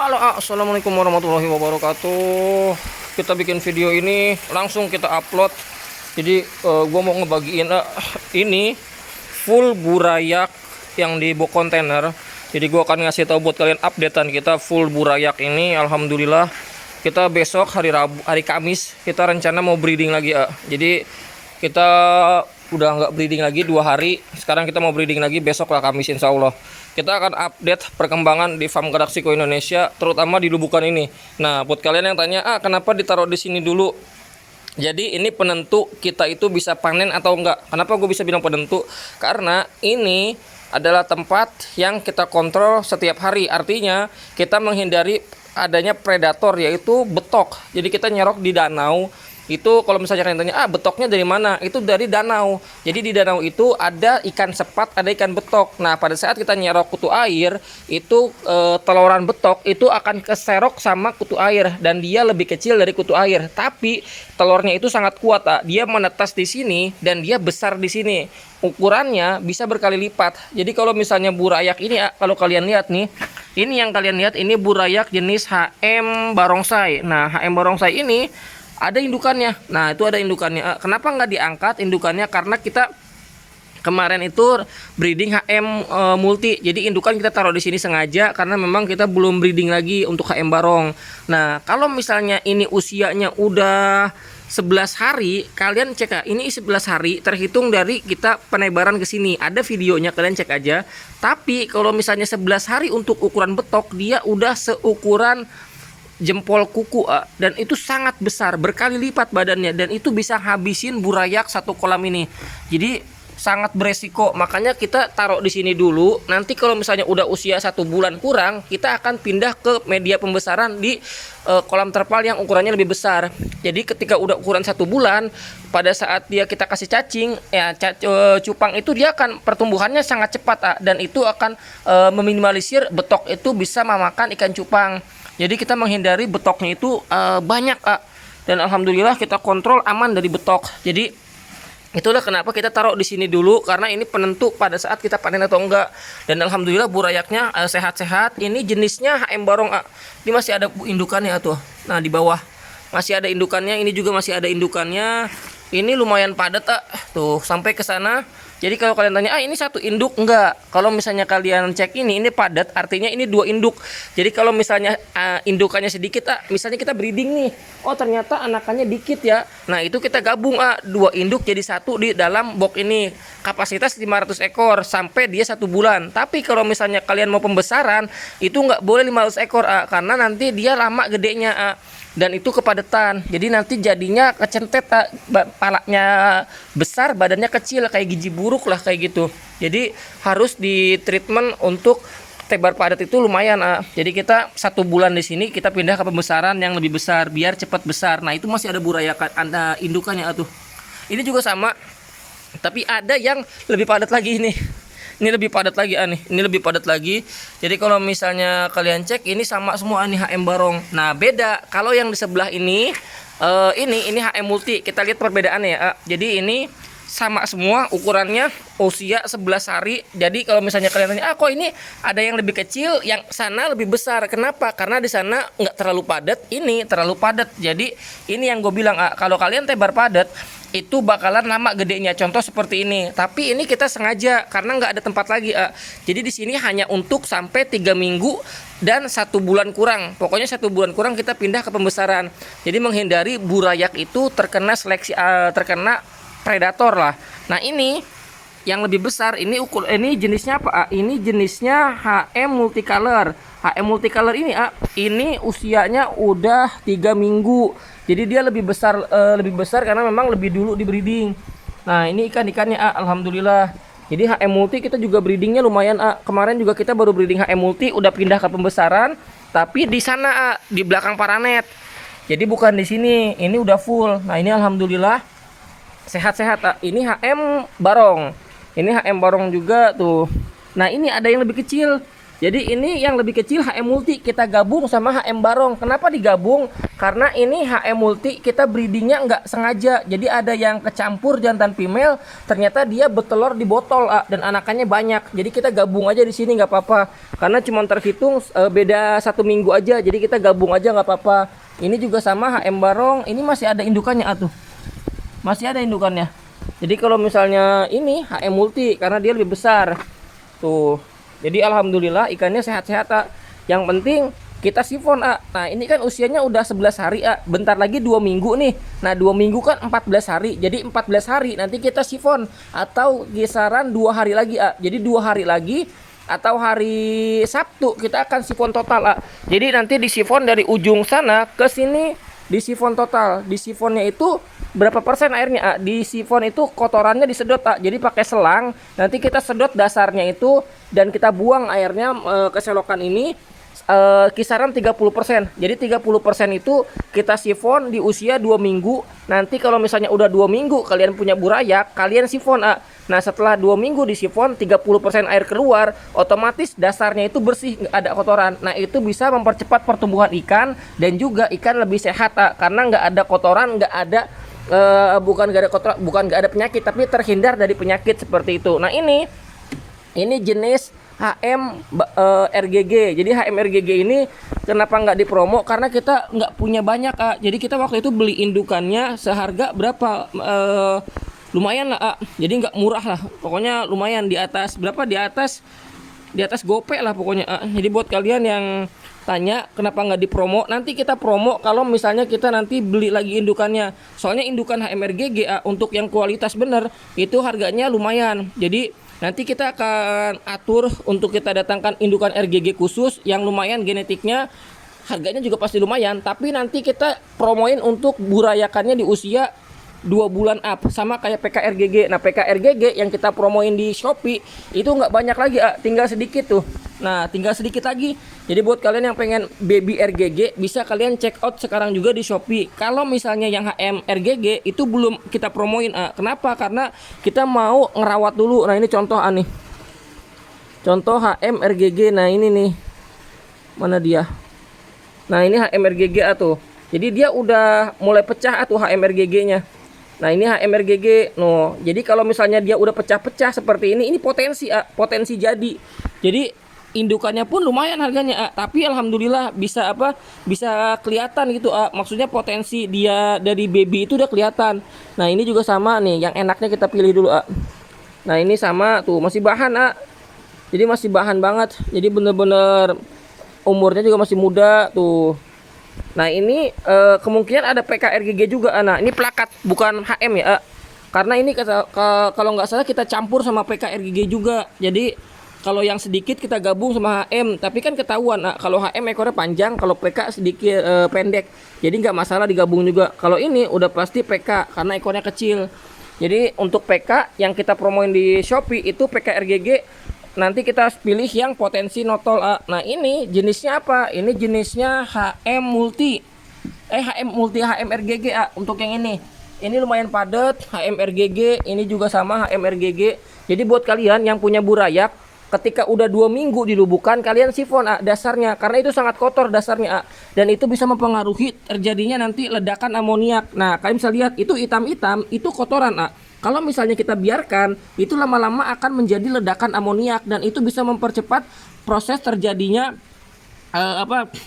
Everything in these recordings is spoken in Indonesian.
Halo, assalamualaikum warahmatullahi wabarakatuh. Kita bikin video ini langsung kita upload. Jadi gua mau ngebagiin ini full burayak yang di box kontainer. Jadi gua akan ngasih tahu buat kalian updatean kita full burayak ini. Alhamdulillah kita besok hari Kamis kita rencana mau breeding lagi. Jadi kita udah nggak breeding lagi 2 hari. Sekarang kita mau breeding lagi besok lah Kamis insya Allah. Kita akan update perkembangan di farm Gadaksiko Indonesia, terutama di Lubukan ini. Nah, buat kalian yang tanya, kenapa ditaruh di sini dulu? Jadi ini penentu kita itu bisa panen atau enggak. Kenapa gue bisa bilang penentu? Karena ini adalah tempat yang kita kontrol setiap hari. Artinya kita menghindari adanya predator yaitu betok. Jadi kita nyerok di danau. Itu kalau misalnya kalian tanya, betoknya dari mana? Itu dari danau. Jadi di danau itu ada ikan sepat, ada ikan betok. Nah, pada saat kita nyerok kutu air, itu teloran betok itu akan keserok sama kutu air dan dia lebih kecil dari kutu air. Tapi telurnya itu sangat kuat, dia menetas di sini dan dia besar di sini. Ukurannya bisa berkali lipat. Jadi kalau misalnya burayak ini, kalau kalian lihat nih, ini yang kalian lihat ini burayak jenis HM Barongsai. Nah, HM Barongsai ini ada indukannya. Nah, itu ada indukannya. Kenapa nggak diangkat indukannya? Karena kita kemarin itu breeding HM multi. Jadi indukan kita taruh di sini sengaja karena memang kita belum breeding lagi untuk HM Barong. Nah, kalau misalnya ini usianya udah 11 hari, kalian cek ini 11 hari terhitung dari kita penebaran ke sini. Ada videonya, kalian cek aja. Tapi kalau misalnya 11 hari untuk ukuran betok, dia udah seukuran jempol kuku, dan itu sangat besar, berkali lipat badannya, dan itu bisa habisin burayak satu kolam ini. Jadi sangat beresiko, makanya kita taruh di sini dulu. Nanti kalau misalnya udah usia 1 bulan kurang, kita akan pindah ke media pembesaran di kolam terpal yang ukurannya lebih besar. Jadi ketika udah ukuran 1 bulan, pada saat dia kita kasih cacing, ya cupang itu dia akan pertumbuhannya sangat cepat, dan itu akan meminimalisir betok itu bisa memakan ikan cupang. Jadi kita menghindari betoknya itu banyak, dan alhamdulillah kita kontrol aman dari betok. Jadi itulah kenapa kita taruh di sini dulu, karena ini penentu pada saat kita panen atau enggak. Dan alhamdulillah burayaknya sehat-sehat. Ini jenisnya HM Barong. Ini masih ada indukannya tuh. Nah, di bawah masih ada indukannya. Ini juga masih ada indukannya. Ini lumayan padat, tuh sampai ke sana. Jadi kalau kalian tanya, ini satu induk, enggak. Kalau misalnya kalian cek ini padat, artinya ini 2 induk. Jadi kalau misalnya indukannya sedikit, misalnya kita breeding nih, ternyata anakannya dikit ya. Nah, itu kita gabung 2 induk jadi 1 di dalam box ini. Kapasitas 500 ekor sampai dia 1 bulan. Tapi kalau misalnya kalian mau pembesaran, itu nggak boleh 500 ekor, karena nanti dia lama gedenya, dan itu kepadatan. Jadi nanti jadinya kecentet, palanya besar, badannya kecil, kayak gigi buruk lah kayak gitu. Jadi harus di treatment untuk tebar padat itu lumayan. Jadi kita 1 bulan di sini kita pindah ke pembesaran yang lebih besar biar cepat besar. Nah, itu masih ada burayakan, ada indukannya tuh. Ini juga sama, tapi ada yang lebih padat lagi ini. Ini lebih padat lagi nih. Ini lebih padat lagi. Jadi kalau misalnya kalian cek ini sama semua nih HM Barong. Nah, beda kalau yang di sebelah ini ini HM multi. Kita lihat perbedaannya ya. Jadi ini sama semua ukurannya, usia 11 hari. Jadi kalau misalnya kalian tanya, kok ini ada yang lebih kecil, yang sana lebih besar. Kenapa? Karena di sana nggak terlalu padat, ini terlalu padat. Jadi ini yang gue bilang, kalau kalian tebar padat itu bakalan lama gedenya. Contoh seperti ini. Tapi ini kita sengaja karena nggak ada tempat lagi. Jadi di sini hanya untuk sampai 3 minggu dan 1 bulan kurang. Pokoknya 1 bulan kurang kita pindah ke pembesaran. Jadi menghindari burayak itu terkena seleksi, terkena predator lah. Nah, ini yang lebih besar, ini jenisnya apa? Ini jenisnya HM multicolor. HM multicolor ini usianya udah 3 minggu. Jadi dia lebih besar karena memang lebih dulu di breeding. Nah, ini ikan-ikannya alhamdulillah. Jadi HM multi kita juga breedingnya lumayan. Kemarin juga kita baru breeding HM multi, udah pindah ke pembesaran, tapi di sana di belakang paranet. Jadi bukan di sini. Ini udah full. Nah, ini alhamdulillah sehat-sehat. Ini HM Barong. Ini HM Barong juga tuh. Nah, ini ada yang lebih kecil. Jadi ini yang lebih kecil HM Multi kita gabung sama HM Barong. Kenapa digabung? Karena ini HM Multi kita breedingnya nggak sengaja. Jadi ada yang kecampur jantan female, ternyata dia bertelur di botol dan anakannya banyak. Jadi kita gabung aja di sini nggak apa-apa. Karena cuma terhitung beda 1 minggu aja. Jadi kita gabung aja nggak apa-apa. Ini juga sama HM Barong. Ini masih ada indukannya tuh. Masih ada indukannya. Jadi kalau misalnya ini HM Multi karena dia lebih besar tuh. Jadi alhamdulillah ikannya sehat-sehat. Yang penting kita sifon. Nah ini kan usianya udah 11 hari. Bentar lagi 2 minggu nih. Nah 2 minggu kan 14 hari. Jadi 14 hari nanti kita sifon. Atau kisaran 2 hari lagi. Jadi 2 hari lagi atau hari Sabtu kita akan sifon total. Jadi nanti disifon dari ujung sana ke sini, disifon total. Di sifonnya itu berapa persen airnya? Di sifon itu kotorannya disedot. Jadi pakai selang nanti kita sedot dasarnya itu dan kita buang airnya ke selokan ini kisaran 30%. Jadi 30% itu kita sifon di usia 2 minggu. Nanti kalau misalnya udah 2 minggu kalian punya burayak, kalian sifon. Nah setelah 2 minggu disifon 30% air keluar, otomatis dasarnya itu bersih, nggak ada kotoran. Nah itu bisa mempercepat pertumbuhan ikan dan juga ikan lebih sehat karena nggak ada kotoran, nggak ada bukan nggak ada penyakit, tapi terhindar dari penyakit seperti itu. Nah ini jenis HM RGG. Jadi HM RGG ini kenapa nggak dipromo? Karena kita nggak punya banyak. Jadi kita waktu itu beli indukannya seharga berapa? Lumayan lah. Jadi nggak murah lah. Pokoknya lumayan di atas berapa? Di atas gope lah pokoknya. Jadi buat kalian yang tanya kenapa nggak dipromo, nanti kita promo kalau misalnya kita nanti beli lagi indukannya. Soalnya indukan HMRGG untuk yang kualitas bener itu harganya lumayan. Jadi nanti kita akan atur untuk kita datangkan indukan RGG khusus yang lumayan genetiknya, harganya juga pasti lumayan. Tapi nanti kita promoin untuk burayakannya di usia 2 bulan up, sama kayak PKRGG. Nah PKRGG yang kita promoin di Shopee itu nggak banyak lagi, tinggal sedikit tuh. Nah tinggal sedikit lagi. Jadi buat kalian yang pengen baby RGG bisa kalian check out sekarang juga di Shopee. Kalau misalnya yang HM RGG itu belum kita promoin. Kenapa? Karena kita mau ngerawat dulu. Nah ini contoh nih. Contoh HM RGG. Nah ini nih. Mana dia? Nah ini HM RGG tuh. Jadi dia udah mulai pecah tuh HM RGG-nya. Nah ini HMRGG. No, jadi kalau misalnya dia udah pecah-pecah seperti ini potensi jadi. Jadi indukannya pun lumayan harganya, tapi alhamdulillah bisa bisa kelihatan gitu. Maksudnya potensi dia dari baby itu udah kelihatan. Nah ini juga sama nih, yang enaknya kita pilih dulu. Nah ini sama tuh, masih bahan. Jadi masih bahan banget. Jadi bener-bener umurnya juga masih muda tuh. Nah ini kemungkinan ada PKRGG juga. Nah ini plakat bukan HM ya, karena ini kalau nggak salah kita campur sama PKRGG juga. Jadi kalau yang sedikit kita gabung sama HM, tapi kan ketahuan kalau HM ekornya panjang, kalau PK sedikit pendek. Jadi nggak masalah digabung juga. Kalau ini udah pasti PK karena ekornya kecil. Jadi untuk PK yang kita promoin di Shopee itu PKRGG. Nanti kita pilih yang potensi notol. Nah ini jenisnya apa? Ini jenisnya HM Multi. HMRGG untuk yang ini. Ini lumayan padat HMRGG. Ini juga sama HMRGG. Jadi buat kalian yang punya burayak, ketika udah 2 minggu dilubukan, kalian sifon dasarnya, karena itu sangat kotor dasarnya dan itu bisa mempengaruhi terjadinya nanti ledakan amoniak. Nah kalian bisa lihat itu hitam-hitam, itu kotoran. Kalau misalnya kita biarkan, itu lama-lama akan menjadi ledakan amoniak dan itu bisa mempercepat proses terjadinya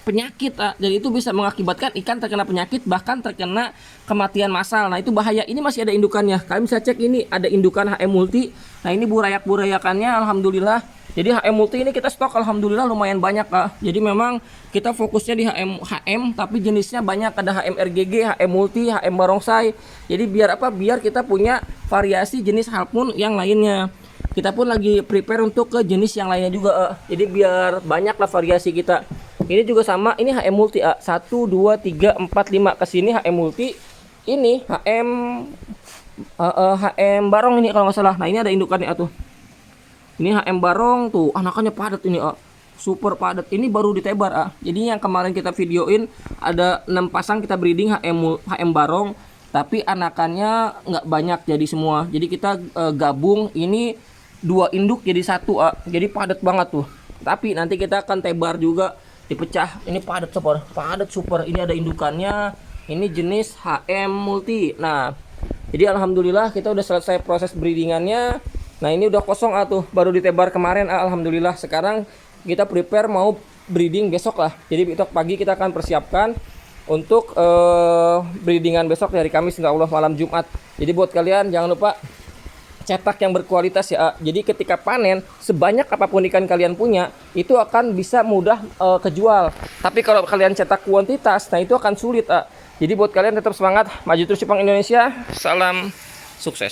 penyakit. Dan itu bisa mengakibatkan ikan terkena penyakit, bahkan terkena kematian massal. Nah itu bahaya. Ini masih ada indukannya. Kalian bisa cek, ini ada indukan HM Multi. Nah ini burayakannya alhamdulillah. Jadi HM Multi ini kita stok alhamdulillah lumayan banyak. Jadi memang kita fokusnya di HM, tapi jenisnya banyak. Ada HMRGG, HM Multi, HM Barongsai. Jadi biar biar kita punya variasi jenis halpun yang lainnya. Kita pun lagi prepare untuk ke jenis yang lainnya juga. Jadi biar banyak lah variasi kita. Ini juga sama, ini HM Multi 1, 2, 3, 4, 5 kesini HM Multi. Ini HM Barong ini kalau nggak salah. Nah ini ada indukannya tuh. Ini HM Barong tuh, anakannya padat ini super padat. Ini baru ditebar Jadi yang kemarin kita videoin ada 6 pasang kita breeding HM Barong, tapi anakannya nggak banyak jadi semua. Jadi kita gabung ini 2 induk jadi 1 Jadi padat banget tuh. Tapi nanti kita akan tebar juga, dipecah. Ini padat super. Ini ada indukannya. Ini jenis HM Multi. Nah, jadi alhamdulillah kita udah selesai proses breedingannya. Nah, ini udah kosong tuh, baru ditebar kemarin. Alhamdulillah. Sekarang kita prepare mau breeding besok lah. Jadi besok pagi kita akan persiapkan untuk breedingan besok dari Kamis insya Allah malam Jumat. Jadi buat kalian jangan lupa cetak yang berkualitas ya. Jadi ketika panen, sebanyak apapun ikan kalian punya, itu akan bisa mudah kejual. Tapi kalau kalian cetak kuantitas, nah itu akan sulit. Jadi buat kalian tetap semangat, maju terus Cupang Indonesia. Salam sukses.